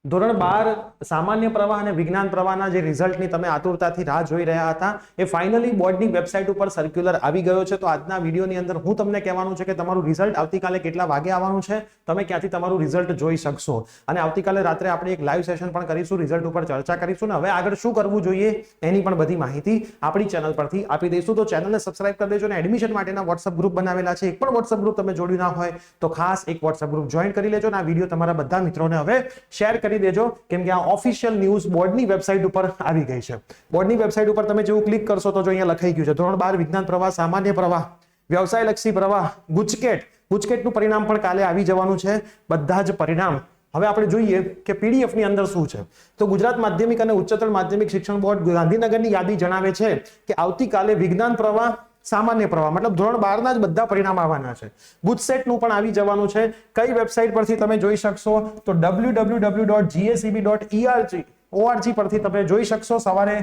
ધોરણ 12 સામાન્ય પ્રવાહ અને વિજ્ઞાન પ્રવાહના જે રિઝલ્ટની તમે આતુરતાથી રાહ જોઈ રહ્યા હતા એ ફાઇનલી બોર્ડની વેબસાઇટ ઉપર સર્ક્યુલર આવી ગયો છે. તો આજના વિડીયોની અંદર હું તમને કહેવાનું છે કે તમારું રિઝલ્ટ આવતીકાલે કેટલા વાગે આવવાનું છે, તમે ક્યાંથી તમારું રિઝલ્ટ જોઈ શકશો, અને આવતીકાલે રાત્રે આપણે એક લાઈવ સેશન પણ કરીશું, રિઝલ્ટ ઉપર ચર્ચા કરીશું ને હવે આગળ શું કરવું જોઈએ એની પણ બધી માહિતી આપણી ચેનલ પરથી આપી દઈશું. તો ચેનલને સબસ્ક્રાઇબ કરી દેજો અને એડમિશન માટેના વોટ્સઅપ ગ્રુપ બનાવેલા છે, એક પણ વોટ્સઅપ ગ્રુપ તમે જોડ્યું ના હોય તો ખાસ એક વોટ્સઅપ ગ્રુપ જોઈન કરી લેજો અને આ વિડીયો તમારા બધા મિત્રોને હવે શેર કરી દેજો, કેમ કે આ ઓફિશિયલ ન્યૂઝ બોર્ડની વેબસાઇટ ઉપર આવી ગઈ છે. બોર્ડની વેબસાઇટ ઉપર તમે જેવું ક્લિક કરશો તો જો અહીંયા લખાઈ ગયું છે ધોરણ 12 વિજ્ઞાન પ્રવાહ, સામાન્ય પ્રવાહ, વ્યવસાયલક્ષી પ્રવાહ, ગુજકેટનું પરિણામ પણ કાલે આવી જવાનું છે. બધા જ પરિણામ હવે આપણે જોઈએ કે પીડીએફ ની અંદર શું છે. તો ગુજરાત માધ્યમિક અને ઉચ્ચતર માધ્યમિક શિક્ષણ બોર્ડ ગાંધીનગરની યાદી જણાવે છે કે આવતીકાલે વિજ્ઞાન પ્રવાહ, સામાન્ય પ્રવાહ મતલબ ધોરણ 12 ના જ બધા પરિણામ આવવાના છે. ગુજસેટ નું પણ આવી જવાનું છે. કઈ વેબસાઇટ પરથી તમે જોઈ શકશો તો www.gacb.org પરથી તમે જોઈ શકશો. સવારે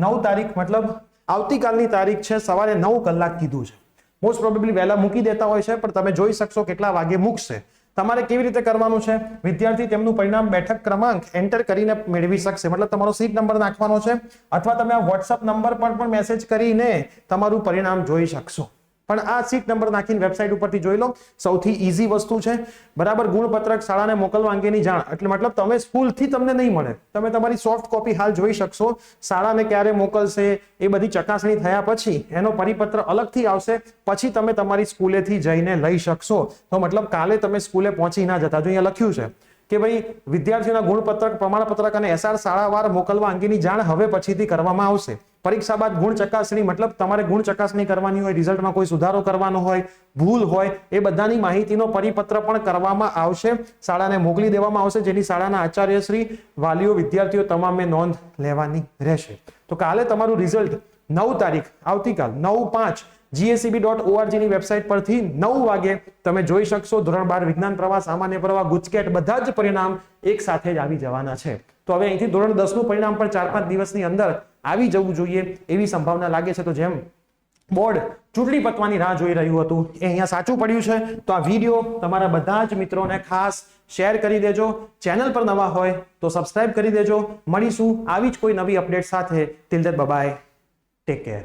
9 તારીખ મતલબ આવતીકાલની તારીખ છે, સવારે 9 કલાક કીધું છે. મોસ્ટ પ્રોબેબલી વહેલા મૂકી દેતા હોય છે પણ તમે જોઈ શકશો કેટલા વાગે મૂકશે. તમારે કેવી રીતે કરવાનું છે, વિદ્યાર્થી તેમનું પરિણામ બેઠક ક્રમાંક એન્ટર કરીને મેળવી શકશે, મતલબ તમારો સીટ નંબર નાખવાનો છે અથવા તમે આ વોટ્સઅપ નંબર પર પણ મેસેજ કરીને તમારું પરિણામ જોઈ શકશો. પણ આ સીટ નંબર નાખીને વેબસાઇટ ઉપરથી જોઈ લો, સૌથી ઈઝી વસ્તુ છે. બરાબર, ગુણપત્રક શાળાને મોકલવા અંગેની જાણ, એટલે મતલબ તમે સ્કૂલથી તમને નહીં મળે, તમે તમારી સોફ્ટ કોપી હાલ જોઈ શકશો. શાળાને ક્યારે મોકલશે એ બધી ચકાસણી થયા પછી એનો પરિપત્ર અલગથી આવશે, પછી તમે તમારી સ્કૂલેથી જઈને લઈ શકશો. તો મતલબ કાલે તમે સ્કૂલે પહોંચી ના જતા. જો અહીંયા લખ્યું છે કે ભાઈ વિદ્યાર્થીઓના ગુણપત્રક, પ્રમાણપત્રક અને એસઆર શાળાવાર મોકલવા અંગેની જાણ હવે પછીથી કરવામાં આવશે. પરીક્ષા બાદ ગુણ ચકાસણી, મતલબ તમારે ગુણ ચકાસણી કરવાની હોય, રિઝલ્ટમાં કોઈ સુધારો કરવાનો હોય, ભૂલ હોય, એ બધાની માહિતીનો પરિપત્ર પણ કરવામાં આવશે, શાળાને મોકલી દેવામાં આવશે, જેની શાળાના આચાર્યશ્રી, વાલીઓ, વિદ્યાર્થીઓ તમામે નોંધ લેવાની રહેશે. તો કાલે તમારું રિઝલ્ટ 9 તારીખ આવતીકાલ 9/5 gacb.org ની વેબસાઇટ પરથી 9 વાગે તમે જોઈ શકશો. ધોરણ 12 વિજ્ઞાન પ્રવાહ, સામાન્ય પ્રવાહ, ગુજકેટ બધા જ પરિણામ એક સાથે જ આવી જવાના છે. તો હવે અહીંથી ધોરણ 10 નું પરિણામ પણ 4-5 દિવસની અંદર આવી જવું જોઈએ એવી સંભાવના લાગે છે. તો જેમ બોર્ડ ચૂંટણી પતવાની રાહ જોઈ રહ્યું હતું એ અહીંયા સાચું પડ્યું છે. તો આ વિડીયો તમારા બધા જ મિત્રોને ખાસ શેર કરી દેજો. ચેનલ પર નવા હોય તો સબસ્ક્રાઇબ કરી દેજો. મળીશું આવી જ કોઈ નવી અપડેટ સાથે. Till then bye bye, take care.